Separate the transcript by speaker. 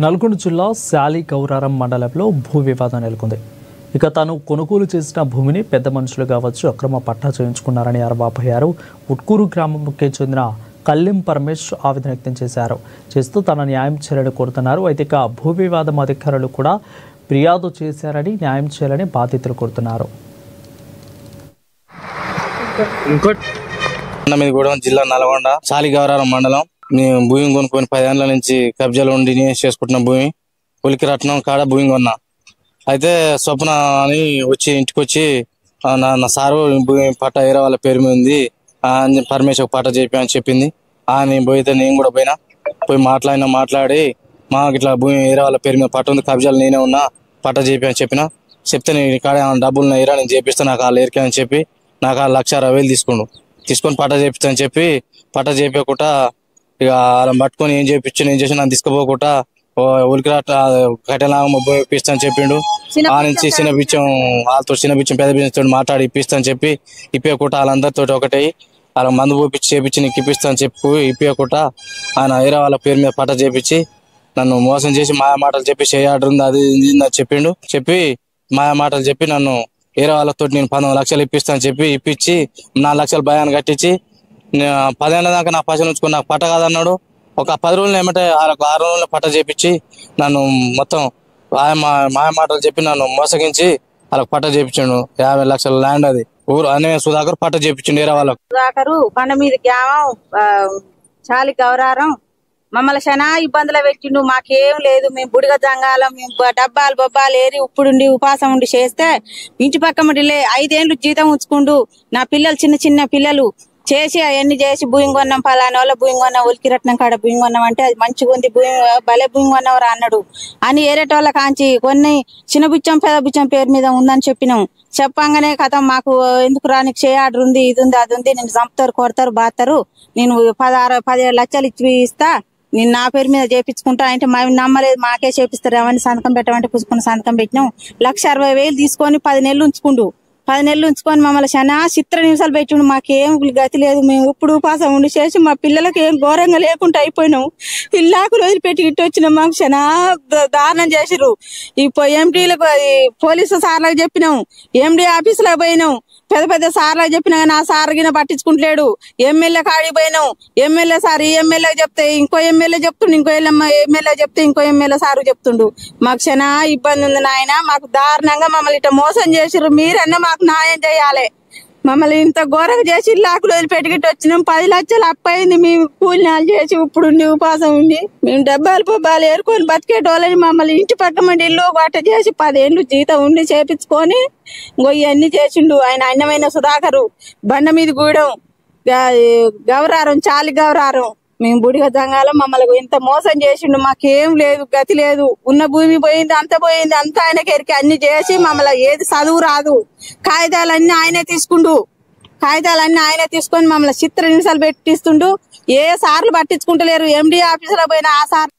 Speaker 1: నల్గొండ జిల్లా శాలి గౌరారం మండలంలో భూ వివాదం నెలకొంది. ఇక తాను కొనుగోలు చేసిన భూమిని పెద్ద మనుషులు కావచ్చు అక్రమ పట్టా చేయించుకున్నారని ఆరోపించారు. ఉట్కూరు గ్రామంకి చెందిన కల్లెం పరమేష్ ఆవేదన వ్యక్తం చేస్తూ తన న్యాయం చేయాలని కోరుతున్నారు. అయితే ఇక భూ వివాదం అధికారులు కూడా ఫిర్యాదు చేశారని న్యాయం చేయాలని బాధితులు కోరుతున్నారు.
Speaker 2: జిల్లా నల్గొండ శాలి గౌరారం మండలం. నేను భూమి కొనుక్కొని 10 ఏళ్ల నుంచి కబ్జాలు ఉండి చేసుకుంటున్న భూమి ఉలికి రత్నం కాడ భూమి కొన్నా. అయితే స్వప్న అని వచ్చి ఇంటికి వచ్చి నా సారు భూమి పట్ట వేరే వాళ్ళ పేరు మీద ఉంది, పరమేశ్వర్ పట్ట చెప్పి అని చెప్పింది. నేను పోయితే నేను కూడా పోయి మాట్లాడి మాకు ఇట్లా భూమి వేరే వాళ్ళ పేరు మీద పట్ట ఉంది, కబ్జాలు నేనే ఉన్నా, పట్ట చెప్పి అని చెప్తే నేను ఇక్కడ డబ్బులు ఉన్నాయిరా నేను చేపిస్తాను నాకు వాళ్ళు ఏరికే అని చెప్పి నాకు 1,60,000 తీసుకొని పట్ట చేపిస్తా అని చెప్పి పట్ట చేపకుండా ఇక వాళ్ళని పట్టుకొని ఏం చేసి నన్ను తీసుకుపోకుండా ఉలికిరాట కట్టెలా ఇప్పిస్తా అని చెప్పిండు. ఆ నుంచి చిన్న బిచ్చం వాళ్ళతో చిన్న బిచ్చం పెద్ద బిచ్చం తోటి మాట్లాడి ఇప్పిస్తా అని చెప్పి ఇప్పకుండా వాళ్ళందరితో ఒకటే వాళ్ళ మందు పోపించి చేపించి నీకు ఇప్పిస్తా అని చెప్పి ఇప్పకుండా ఆయన వేరే వాళ్ళ పేరు మీద పట్ట చేపించి నన్ను మోసం చేసి మాయా మాటలు చెప్పి ఆర్డర్ ఉంది అది చెప్పిండు. మాయా మాటలు చెప్పి నన్ను వేరే వాళ్ళతో నేను 19 లక్షలు ఇప్పిస్తా అని చెప్పి ఇప్పించి 4 లక్షలు భయాన్ని కట్టించి 10 ఏళ్ల దాకా నా పైసలు ఉంచుకొని నాకు పట్ట కాదన్నాడు. ఒక 10 రోజులు ఏమంటే 6 రోజుల్లో పట్ట చేపించి నన్ను మొత్తం మాయ మాటలు చెప్పి నన్ను మోసగించి వాళ్ళకి పట్ట చేపించాడు. 50 లక్షల ల్యాండ్ అది ఊరు అనే సుధాకర్ పట్ట చేపించండు వేరే వాళ్ళకు.
Speaker 3: సుధాకరు బండ మీద గ్రామం శాలి గౌరారం మమ్మల్ని చాలా ఇబ్బందులు పెట్టిండు. మాకేం లేదు, మేము బుడిగ జంగాలం, మేము డబ్బాలు బొబ్బాలు ఏరి ఉప్పుడుండి ఉపాసం ఉండి చేస్తే ఇంటి పక్క 5 ఏళ్ళు జీతం ఉంచుకుంటూ నా పిల్లలు చిన్న పిల్లలు చేసి అవన్నీ చేసి భూమి కొన్నాం, పలానా వాళ్ళ భూమి కొన్నాం, ఉలికి రత్నం కాడ భూమి కొన్నాం అంటే అది మంచిగా ఉంది, భూమి భలే భూమి కొన్నవరా అన్నాడు అని ఏరేటోళ్ళ కాంచి కొన్ని చిన్న బిచ్చం పెద్ద బిచ్చం పేరు మీద ఉందని చెప్పినాం. చెప్పంగానే కథ మాకు ఎందుకు రానికి ఆర్డర్ ఉంది, ఇది ఉంది అది ఉంది, నేను చంపుతారు కొడతారు బాతారు, నేను 17 లక్షలు ఇస్తా, నేను నా పేరు మీద చేపించుకుంటా అంటే మేము నమ్మలేదు, మాకే చేపిస్తారు అవన్నీ సంతకం పెట్టమంటే పుసుకుని సంతకం పెట్టినాం. 1,60,000 తీసుకొని 10 నెలలు ఉంచుకుండు. 10 నెలలు ఉంచుకొని మమ్మల్ని చాలా చిత్ర నిమిషాలు పెట్టిండు. మాకేం గతి లేదు, మేము ఇప్పుడు ఉపాసం ఉండి చేసి మా పిల్లలకి ఏం ఘోరంగా లేకుండా అయిపోయినాం. ఇల్లాకు రోజులు పెట్టి ఇట్టు వచ్చినాం, మాకు చాలా దారుణం చేసిర్రు. ఈ ఎండీలకు పోలీసు సార్లకు చెప్పినాం, ఎండీ ఆఫీసులకు పోయినాం, పెద్ద సార్లకు చెప్పినా కానీ ఆ సార్ గిన పట్టించుకుంటలేడు. ఎమ్మెల్యే కాడికి పోయినాం, ఎమ్మెల్యే సార్ ఈ ఎమ్మెల్యే చెప్తే ఇంకో ఎమ్మెల్యే చెప్తుండు, ఇంకో ఎమ్మెల్యే చెప్తే ఇంకో ఎమ్మెల్యే సారు చెప్తుండు. మాకు చాలా ఇబ్బంది ఉంది నాయన, మాకు దారుణంగా మమ్మల్ని ఇట్లా మోసం చేసిర్రు, మీరన్నా మాకు న్యాయం చేయాలి. మమ్మల్ని ఇంత ఘోరంగా చేసి ఇల్లాకులు వదిలిపెట్టుకుంటూ వచ్చినాం. 10 లక్షలు అప్పయింది, మేము కూలినాలు చేసి ఇప్పుడు ఉపాసం ఉండి మేము డబ్బాలు పొబ్బాలు ఏరుకొని బతికేటోళ్ళని మమ్మల్ని ఇంటి పక్క ఇల్లు బట్ట చేసి 10 ఏళ్ళు జీతం ఉండి చేపించుకొని ఇవన్నీ చేసిండు. ఆయన అన్నమైన సుధాకరు బండ మీద గూడెం గౌరారం శాలి గౌరారం మేము బుడిగ జంగాలం. మమ్మల్ని ఇంత మోసం చేసిండు, మాకేం లేదు గతి లేదు, ఉన్న భూమి పోయింది అంతా ఆయనకి ఎరికి అన్ని చేసి మమ్మల్ని ఏది చదువు రాదు, కాగితాలన్నీ ఆయనే తీసుకొని మమ్మల్ని చిత్ర నిమిషాలు పెట్టిస్తుండు. ఏ సార్లు పట్టించుకుంటలేరు. ఎండీ ఆఫీసులో పోయినా ఆ సార్